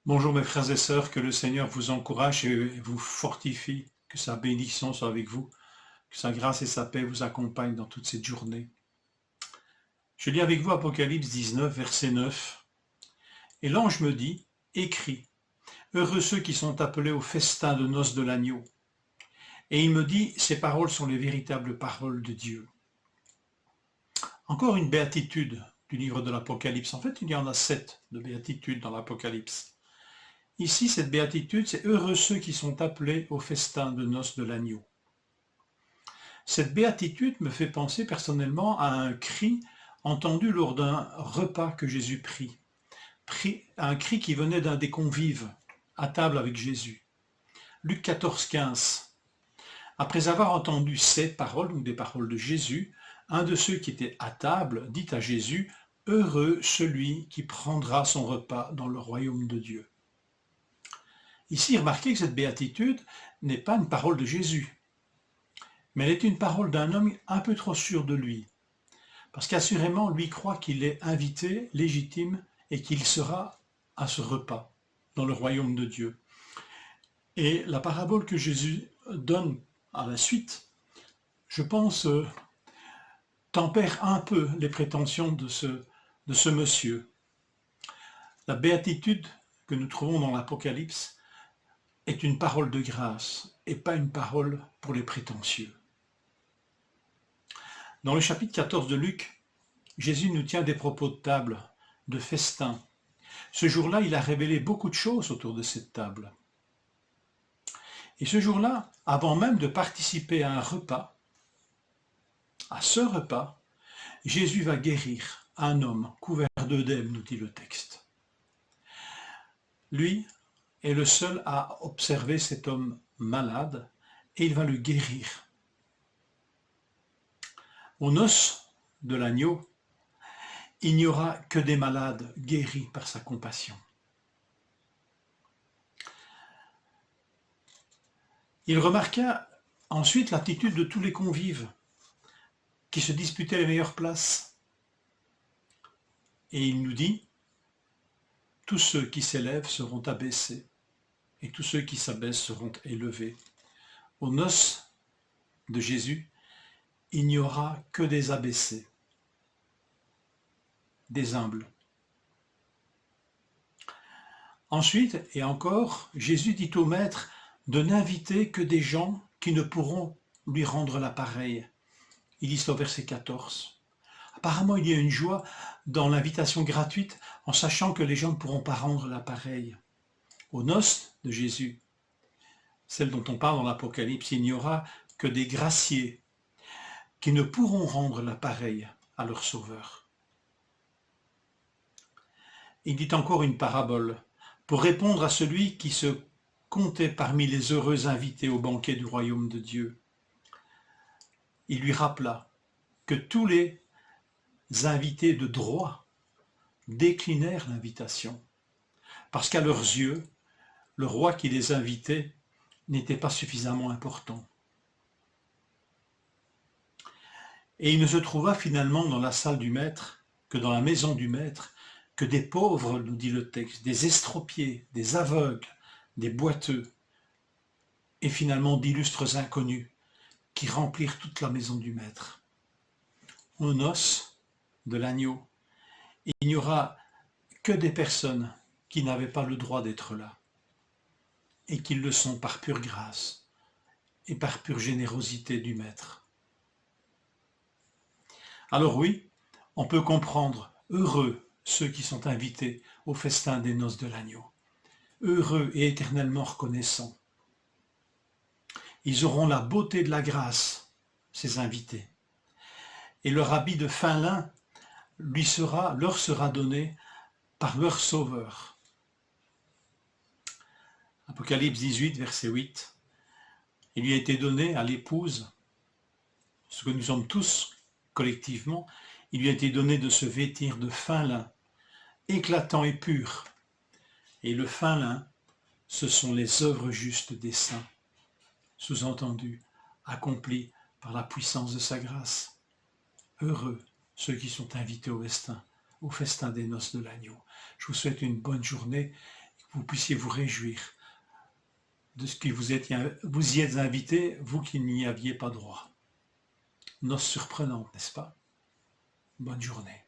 Bonjour mes frères et sœurs, que le Seigneur vous encourage et vous fortifie, que sa bénédiction soit avec vous, que sa grâce et sa paix vous accompagnent dans toute cette journée. Je lis avec vous Apocalypse 19, verset 9. Et l'ange me dit, écris, heureux ceux qui sont appelés au festin de noces de l'agneau. Et il me dit, ces paroles sont les véritables paroles de Dieu. Encore une béatitude du livre de l'Apocalypse. En fait, il y en a 7 de béatitudes dans l'Apocalypse. Ici, cette béatitude, c'est heureux ceux qui sont appelés au festin de noces de l'agneau. Cette béatitude me fait penser personnellement à un cri entendu lors d'un repas que Jésus prit. Un cri qui venait d'un des convives à table avec Jésus. Luc 14, 15. Après avoir entendu ces paroles, ou des paroles de Jésus, un de ceux qui étaient à table dit à Jésus, « Heureux celui qui prendra son repas dans le royaume de Dieu. » Ici, remarquez que cette béatitude n'est pas une parole de Jésus, mais elle est une parole d'un homme un peu trop sûr de lui, parce qu'assurément, lui croit qu'il est invité, légitime, et qu'il sera à ce repas dans le royaume de Dieu. Et la parabole que Jésus donne à la suite, je pense, tempère un peu les prétentions de ce monsieur. La béatitude que nous trouvons dans l'Apocalypse est une parole de grâce et pas une parole pour les prétentieux. Dans le chapitre 14 de Luc, Jésus nous tient des propos de table, de festin. Ce jour-là, il a révélé beaucoup de choses autour de cette table. Et ce jour-là, avant même de participer à un repas, à ce repas, Jésus va guérir un homme couvert d'œdème, nous dit le texte. Lui est le seul à observer cet homme malade et il va le guérir. Aux noces de l'agneau, il n'y aura que des malades guéris par sa compassion. Il remarqua ensuite l'attitude de tous les convives qui se disputaient les meilleures places. Et il nous dit, tous ceux qui s'élèvent seront abaissés, et tous ceux qui s'abaissent seront élevés. Aux noces de Jésus, il n'y aura que des abaissés, des humbles. Ensuite, et encore, Jésus dit au maître de n'inviter que des gens qui ne pourront lui rendre l'appareil. Il dit cela au verset 14. Apparemment, il y a une joie dans l'invitation gratuite en sachant que les gens ne pourront pas rendre l'appareil. Aux noces de Jésus, celle dont on parle dans l'Apocalypse, il n'y aura que des graciés qui ne pourront rendre l'appareil à leur Sauveur. Il dit encore une parabole pour répondre à celui qui se comptait parmi les heureux invités au banquet du royaume de Dieu. Il lui rappela que tous les invités de droit déclinèrent l'invitation, parce qu'à leurs yeux, le roi qui les invitait n'était pas suffisamment important. Et il ne se trouva finalement dans la salle du maître que dans la maison du maître, que des pauvres, nous dit le texte, des estropiés, des aveugles, des boiteux, et finalement d'illustres inconnus qui remplirent toute la maison du maître. Aux noces de l'agneau, il n'y aura que des personnes qui n'avaient pas le droit d'être là, et qui le sont par pure grâce et par pure générosité du maître. Alors oui, on peut comprendre, heureux ceux qui sont invités au festin des noces de l'agneau, heureux et éternellement reconnaissants. Ils auront la beauté de la grâce, ces invités, et leur habit de fin lin leur sera donné par leur Sauveur. Apocalypse 18, verset 8. Il lui a été donné à l'épouse, ce que nous sommes tous collectivement, il lui a été donné de se vêtir de fin lin, éclatant et pur. Et le fin lin, ce sont les œuvres justes des saints, sous-entendu, accomplies par la puissance de sa grâce. Heureux ceux qui sont invités au festin des noces de l'agneau. Je vous souhaite une bonne journée. vous puissiez vous réjouir de ce que vous y êtes invités, vous qui n'y aviez pas droit. Noces surprenantes, n'est-ce pas? Bonne journée.